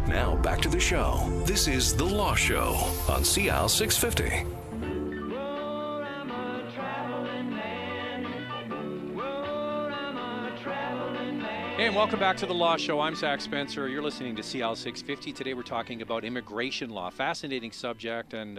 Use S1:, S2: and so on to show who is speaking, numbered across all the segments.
S1: Now back to the show. This is The Law Show on CL 650.
S2: Hey, and welcome back to The Law Show. I'm Zach Spencer. You're listening to CL 650. Today we're talking about immigration law. Fascinating subject, and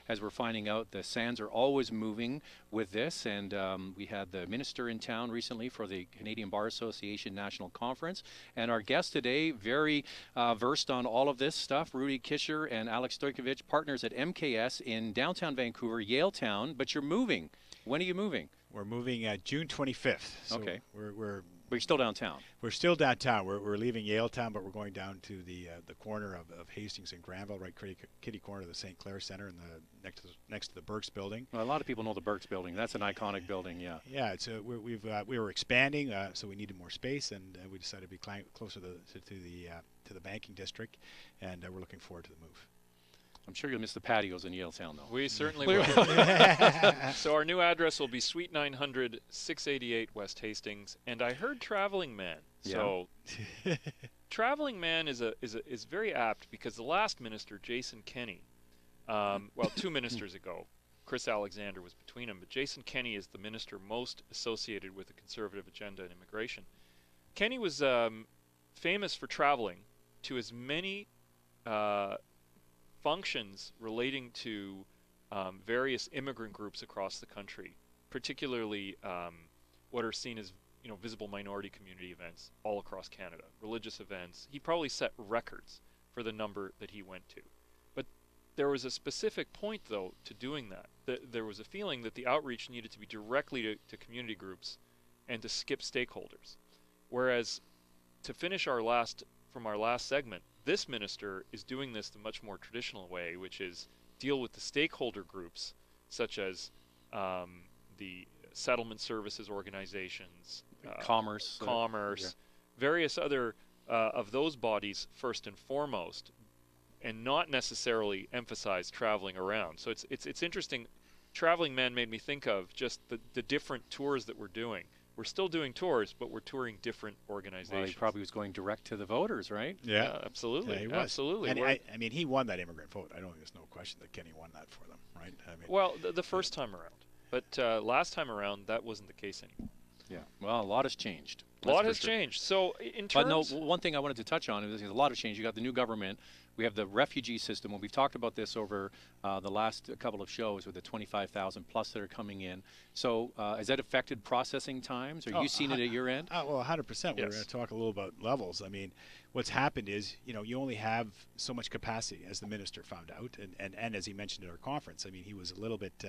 S2: as we're finding out, the sands are always moving with this. And we had the minister in town recently for the Canadian Bar Association National Conference. And our guests today, very versed on all of this stuff, Rudy Kisher and Alex Stojkovic, partners at MKS in downtown Vancouver, Yaletown. But you're moving. When are you moving?
S3: We're moving June 25th. So
S2: okay.
S3: We're
S2: still downtown.
S3: We're still downtown. We're leaving Yaletown, but we're going down to the corner of Hastings and Granville, right kitty corner of the St. Clair Center, and next to the Burke's Building.
S2: Well, a lot of people know the Burke's Building. That's an iconic building. Yeah.
S3: Yeah. It's we were expanding, so we needed more space, and we decided to be closer to the banking district, and we're looking forward to the move.
S2: I'm sure you'll miss the patios in Yaletown, though.
S4: We certainly will. So our new address will be Suite 900, 688 West Hastings. And I heard Traveling Man.
S2: Yeah.
S4: So Traveling Man is very apt because the last minister, Jason Kenney, well, 2 ministers ago, Chris Alexander was between them, but Jason Kenney is the minister most associated with the conservative agenda in immigration. Kenney was famous for traveling to as many functions relating to various immigrant groups across the country, particularly what are seen as visible minority community events all across Canada, religious events. He probably set records for the number that he went to. But there was a specific point, though, to doing that. There was a feeling that the outreach needed to be directly to community groups and to skip stakeholders. Whereas to finish our last segment, this minister is doing this the much more traditional way, which is deal with the stakeholder groups, such as the settlement services organizations,
S2: commerce,
S4: yeah, various other of those bodies first and foremost, and not necessarily emphasize traveling around. So it's interesting. Traveling Man made me think of just the different tours that we're doing. We're still doing tours, but we're touring different organizations.
S2: Well, he probably was going direct to the voters, right?
S4: Yeah, absolutely. Yeah, he was. Absolutely.
S3: And I mean, he won that immigrant vote. I don't think there's no question that Kenny won that for them, right? I mean,
S4: well, the first time around. But last time around, that wasn't the case anymore.
S2: Yeah. Well, a lot has changed.
S4: A lot has changed. So in terms...
S2: But no, one thing I wanted to touch on is a lot has changed. You got the new government. We have the refugee system. Well, we've talked about this over the last couple of shows with the 25,000 plus that are coming in. So has that affected processing times? Are you seeing it at your end?
S3: Well, 100%.
S4: Yes.
S3: We're going to talk a little about levels. I mean, what's happened is, you only have so much capacity, as the minister found out, and as he mentioned at our conference. I mean, he was a little bit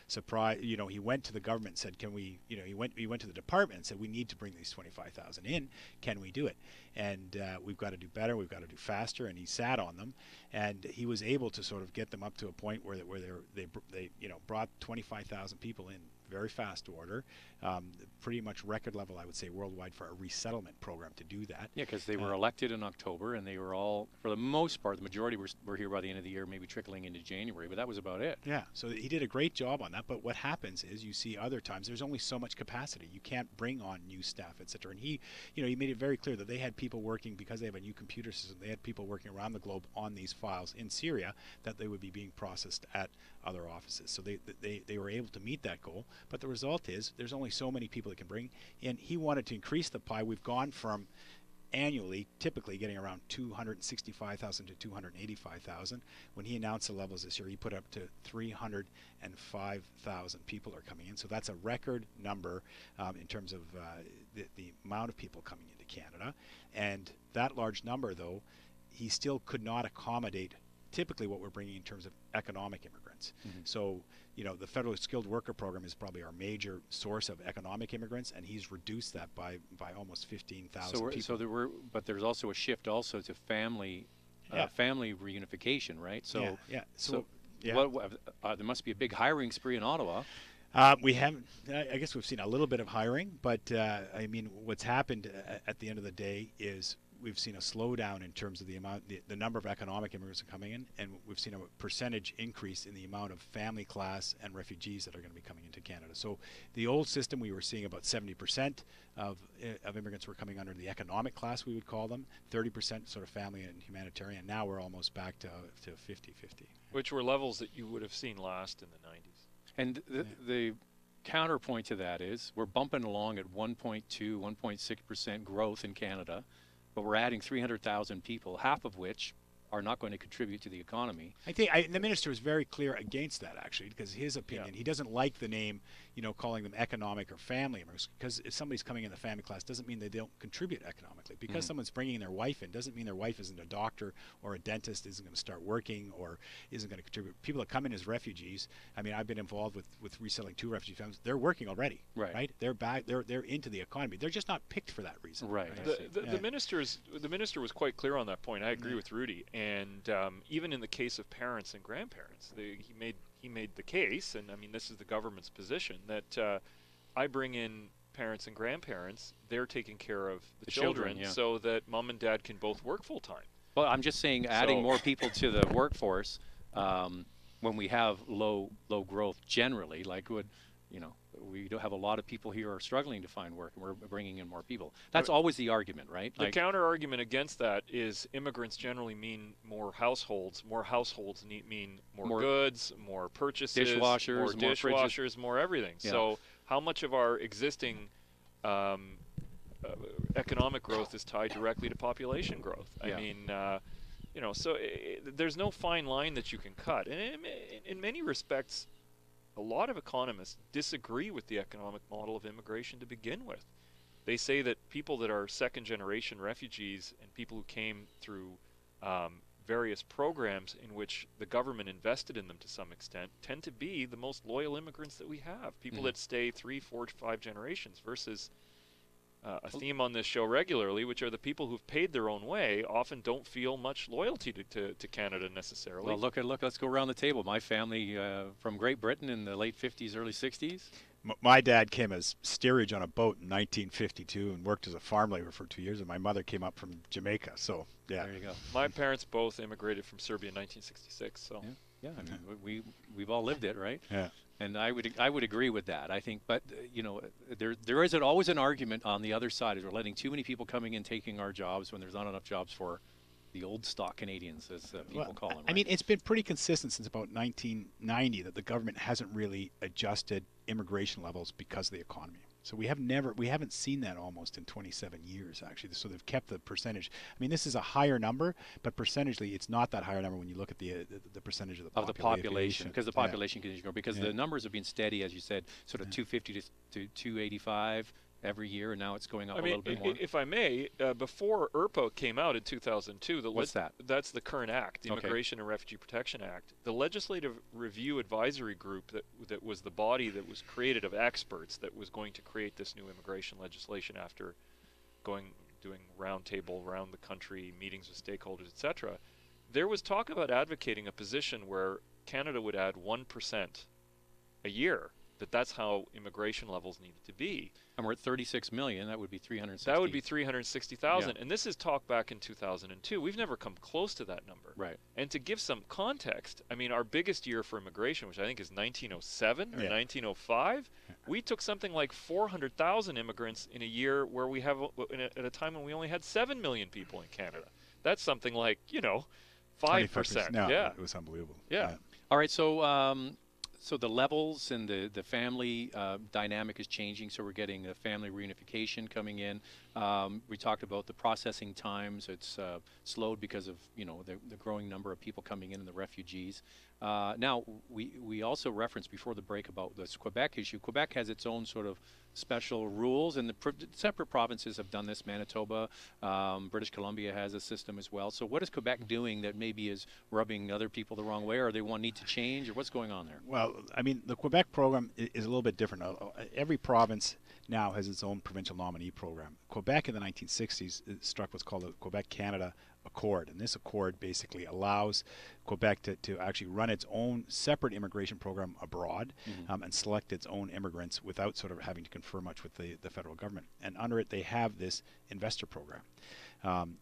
S3: surprised. He went to the government and said, can we, he went to the department and said, we need to bring these 25,000 in. Can we do it? And we've got to do better. We've got to do faster. And he sat on them, and he was able to sort of get them up to a point where they brought 25,000 people in very fast order, pretty much record level, I would say, worldwide for a resettlement program to do that.
S2: Yeah, because they were elected in October, and they were all, for the most part, the majority were here by the end of the year, maybe trickling into January, but that was about it.
S3: Yeah, so he did a great job on that, but what happens is you see other times there's only so much capacity. You can't bring on new staff, etc. And he made it very clear that they had people working, because they have a new computer system, they had people working around the globe on these files in Syria that they would be being processed at other offices. So they were able to meet that goal. But the result is there's only so many people that can bring, and he wanted to increase the pie. We've gone from annually typically getting around 265,000 to 285,000. When he announced the levels this year, he put up to 305,000 people are coming in. So that's a record number in terms of the amount of people coming into Canada. And that large number, though, he still could not accommodate typically what we're bringing in terms of economic immigrants. Mm-hmm. So, the federal skilled worker program is probably our major source of economic immigrants, and he's reduced that by almost 15,000 people.
S2: But there's also a shift also to family reunification, right? So, there must be a big hiring spree in Ottawa.
S3: We haven't. I guess we've seen a little bit of hiring, but I mean, what's happened at the end of the day is we've seen a slowdown in terms of the number of economic immigrants coming in, and we've seen a percentage increase in the amount of family class and refugees that are going to be coming into Canada. So the old system, we were seeing about 70% of immigrants were coming under the economic class, we would call them, 30% sort of family and humanitarian. Now we're almost back to 50-50.
S4: Which were levels that you would have seen last in the 90s.
S2: And the counterpoint to that is we're bumping along at 1.2, 1.6% growth in Canada, but we're adding 300,000 people, half of which are not going to contribute to the economy.
S3: I think the minister was very clear against that, actually, because his opinion, he doesn't like the name, calling them economic or family immigrants, because if somebody's coming in the family class doesn't mean they don't contribute economically. Because someone's bringing their wife in doesn't mean their wife isn't a doctor or a dentist, isn't going to start working or isn't going to contribute. People that come in as refugees, I mean, I've been involved with reselling 2 refugee families. They're working already, right? They're back. They're into the economy. They're just not picked for that reason.
S2: Right.
S4: The minister was quite clear on that point. I agree with Rudy. And even in the case of parents and grandparents, he made the case, and I mean this is the government's position, that I bring in parents and grandparents, they're taking care of the children so that mom and dad can both work full time. Well,
S2: I'm just saying adding more people to the workforce when we have low growth generally, like we do have a lot of people here are struggling to find work, and we're bringing in more people. That's always the argument, right?
S4: The counter argument against that is immigrants generally mean more households. More households mean more goods, more purchases,
S2: dishwashers,
S4: more everything. Yeah. So how much of our existing economic growth is tied directly to population growth? I mean, there's no fine line that you can cut. And in many respects, a lot of economists disagree with the economic model of immigration to begin with. They say that people that are second-generation refugees and people who came through various programs in which the government invested in them to some extent tend to be the most loyal immigrants that we have. People that stay 3, 4, 5 generations versus a theme on this show regularly, which are the people who've paid their own way, often don't feel much loyalty to Canada necessarily.
S2: Well, look, let's go around the table. My family from Great Britain in the late 50s, early 60s.
S3: My dad came as steerage on a boat in 1952 and worked as a farm laborer for 2 years, and my mother came up from Jamaica. So, yeah.
S2: There you go.
S4: My parents both immigrated from Serbia in 1966. So,
S2: yeah, I mean, we've all lived it, right?
S3: Yeah.
S2: And I would agree with that. I think, but there is always an argument on the other side, is we're letting too many people coming in taking our jobs when there's not enough jobs for the old stock Canadians, as people call them. Right?
S3: I mean, it's been pretty consistent since about 1990 that the government hasn't really adjusted immigration levels because of the economy. So we haven't seen that almost in 27 years, actually. So they've kept the percentage. I mean, this is a higher number, but percentagely, it's not that higher number when you look at the percentage of the population.
S2: Because the population continues to grow. Because the numbers have been steady, as you said, sort of 250 to 285 every year, and now it's going up a little bit more.
S4: If I may, before IRPA came out in 2002,
S2: what's that?
S4: That's the current act, the Immigration and Refugee Protection Act. The Legislative Review Advisory Group that was the body that was created of experts that was going to create this new immigration legislation after doing roundtable around the country, meetings with stakeholders, etc. There was talk about advocating a position where Canada would add 1% a year. That's how immigration levels needed to be.
S2: And we're at 36 million. That would be 360.
S4: That would be 360,000. Yeah. And this is talk back in 2002. We've never come close to that number.
S2: Right.
S4: And to give some context, I mean, our biggest year for immigration, which I think is 1907 or 1905, we took something like 400,000 immigrants in a year where we have, at a time when we only had 7 million people in Canada. That's something like, 5%.
S3: No,
S4: yeah.
S3: It was unbelievable.
S4: Yeah.
S2: All right, so the levels and the family dynamic is changing, so we're getting a family reunification coming in. We talked about the processing times. It's slowed because of the growing number of people coming in and the refugees. Now, we also referenced before the break about this Quebec issue. Quebec has its own sort of special rules, and the separate provinces have done this. Manitoba, British Columbia has a system as well. So what is Quebec doing that maybe is rubbing other people the wrong way, or they need to change, or what's going on there?
S3: Well, I mean, the Quebec program is a little bit different. Every province now has its own provincial nominee program. Quebec in the 1960s struck what's called the Quebec-Canada Accord, and this accord basically allows Quebec to actually run its own separate immigration program abroad and select its own immigrants without sort of having to confer much with the federal government. And under it, they have this investor program.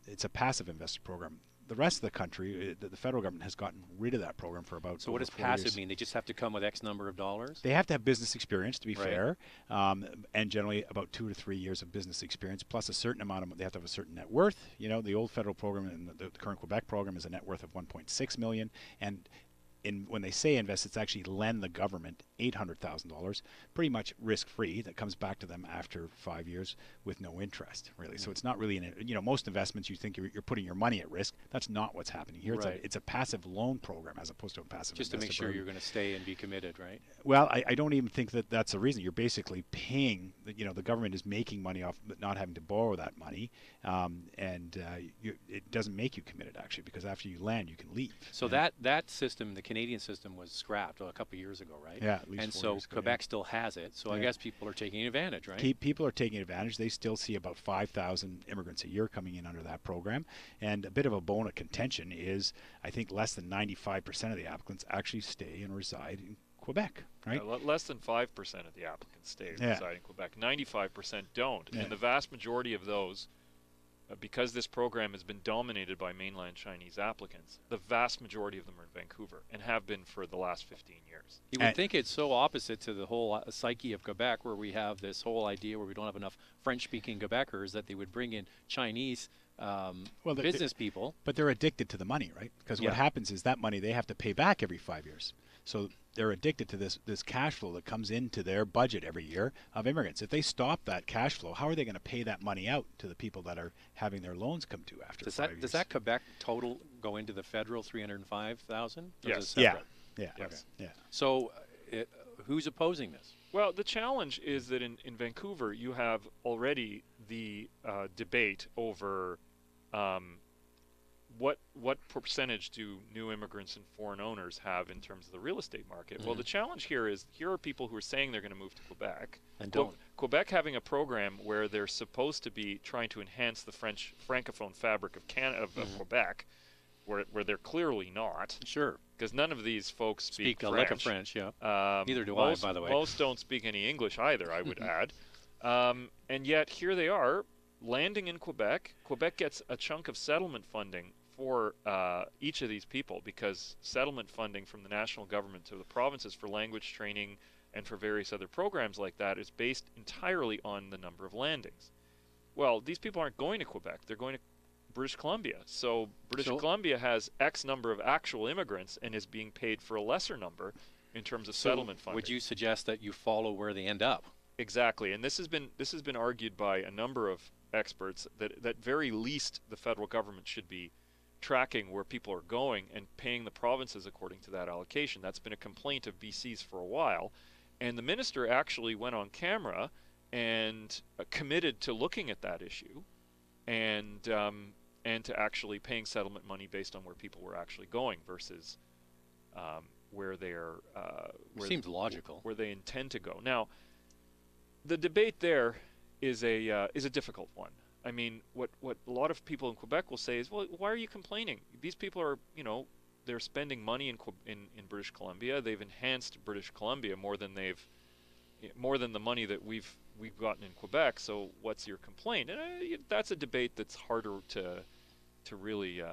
S3: It's a passive investor program. The rest of the country, the federal government has gotten rid of that program for about.
S2: So what does passive mean? They just have to come with X number of dollars?
S3: They have to have business experience, to be fair, and generally about 2 to 3 years of business experience, plus a certain amount of. They have to have a certain net worth. You know, the old federal program and the current Quebec program is a net worth of $1.6 million, and when they say invest, it's actually lend the government $800,000, pretty much risk-free. That comes back to them after 5 years with no interest, really. So it's not really, most investments you think you're putting your money at risk. That's not what's happening here. It's a passive loan program as opposed to a passive.
S2: Just to make sure you're going to stay and be committed, right?
S3: Well, I don't even think that that's the reason. You're basically paying. The government is making money off not having to borrow that money, and it doesn't make you committed actually, because after you land, you can leave.
S2: So that system, the Canadian system, was scrapped a couple of years ago, right?
S3: Yeah, at least
S2: and
S3: 4
S2: so
S3: years ago,
S2: Quebec still has it. So I guess people are taking advantage, right?
S3: People are taking advantage. They still see about 5,000 immigrants a year coming in under that program. And a bit of a bone of contention is, I think less than 95% of the applicants actually stay and reside in Quebec, right?
S4: Less than 5% of the applicants stay and reside in Quebec. 95% don't. And the vast majority of those, because this program has been dominated by mainland Chinese applicants, the vast majority of them are in Vancouver and have been for the last 15 years.
S2: You would think it's so opposite to the whole psyche of Quebec, where we have this whole idea where we don't have enough French-speaking Quebecers, that they would bring in Chinese business people.
S3: But they're addicted to the money, right? Because what happens is that money they have to pay back every 5 years. So they're addicted to this cash flow that comes into their budget every year of immigrants. If they stop that cash flow, how are they going to pay that money out to the people that are having their loans come due after 5 years?
S2: Does that Quebec total go into the federal 305,000?
S4: Yes.
S3: Yeah.
S4: Yes.
S3: Yeah.
S2: So who's opposing this?
S4: Well, the challenge is that in Vancouver, you have already the debate over what percentage do new immigrants and foreign owners have in terms of the real estate market? Well, the challenge here is here are people who are saying they're going to move to Quebec.
S2: And don't.
S4: Quebec having a program where they're supposed to be trying to enhance the French francophone fabric of Quebec, where they're clearly not.
S2: Sure.
S4: Because none of these folks speak
S2: a
S4: French.
S2: lick of French, yeah. Neither do I, by the way.
S4: Most don't speak any English either, I would add. And yet here they are, landing in Quebec. Quebec gets a chunk of settlement funding for each of these people, because settlement funding from the national government to the provinces for language training and for various other programs like that is based entirely on the number of landings. Well, these people aren't going to Quebec. They're going to British Columbia. So British Columbia has X number of actual immigrants and is being paid for a lesser number in terms of settlement funding.
S2: Would you suggest that you follow where they end up?
S4: Exactly. And this has been argued by a number of experts that very least the federal government should be tracking where people are going and paying the provinces according to that allocation. That's been a complaint of BC's for a while. And the minister actually went on camera and committed to looking at that issue and to actually paying settlement money based on where people were actually going versus where they're
S2: seems logical,
S4: where they intend to go. Now, the debate there is a difficult one. I mean, what a lot of people in Quebec will say is, well, why are you complaining? These people are, they're spending money in British Columbia. They've enhanced British Columbia more than the money that we've gotten in Quebec. So what's your complaint? And that's a debate that's harder to really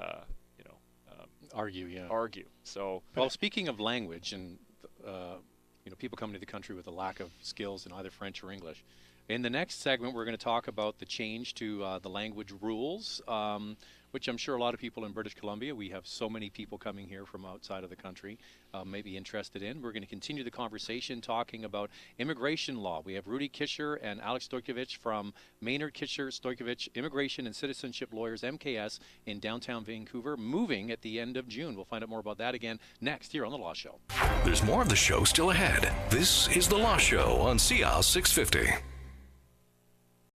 S2: argue. Yeah.
S4: Argue. So
S2: well, speaking of language and people coming to the country with a lack of skills in either French or English. In the next segment, we're going to talk about the change to the language rules, which I'm sure a lot of people in British Columbia, we have so many people coming here from outside of the country, may be interested in. We're going to continue the conversation talking about immigration law. We have Rudy Kisher and Alex Stojkovic from Maynard Kisher Stojkovic Immigration and Citizenship Lawyers, MKS, in downtown Vancouver, moving at the end of June. We'll find out more about that again next here on The Law Show.
S1: There's more of the show still ahead. This is The Law Show on CL 650.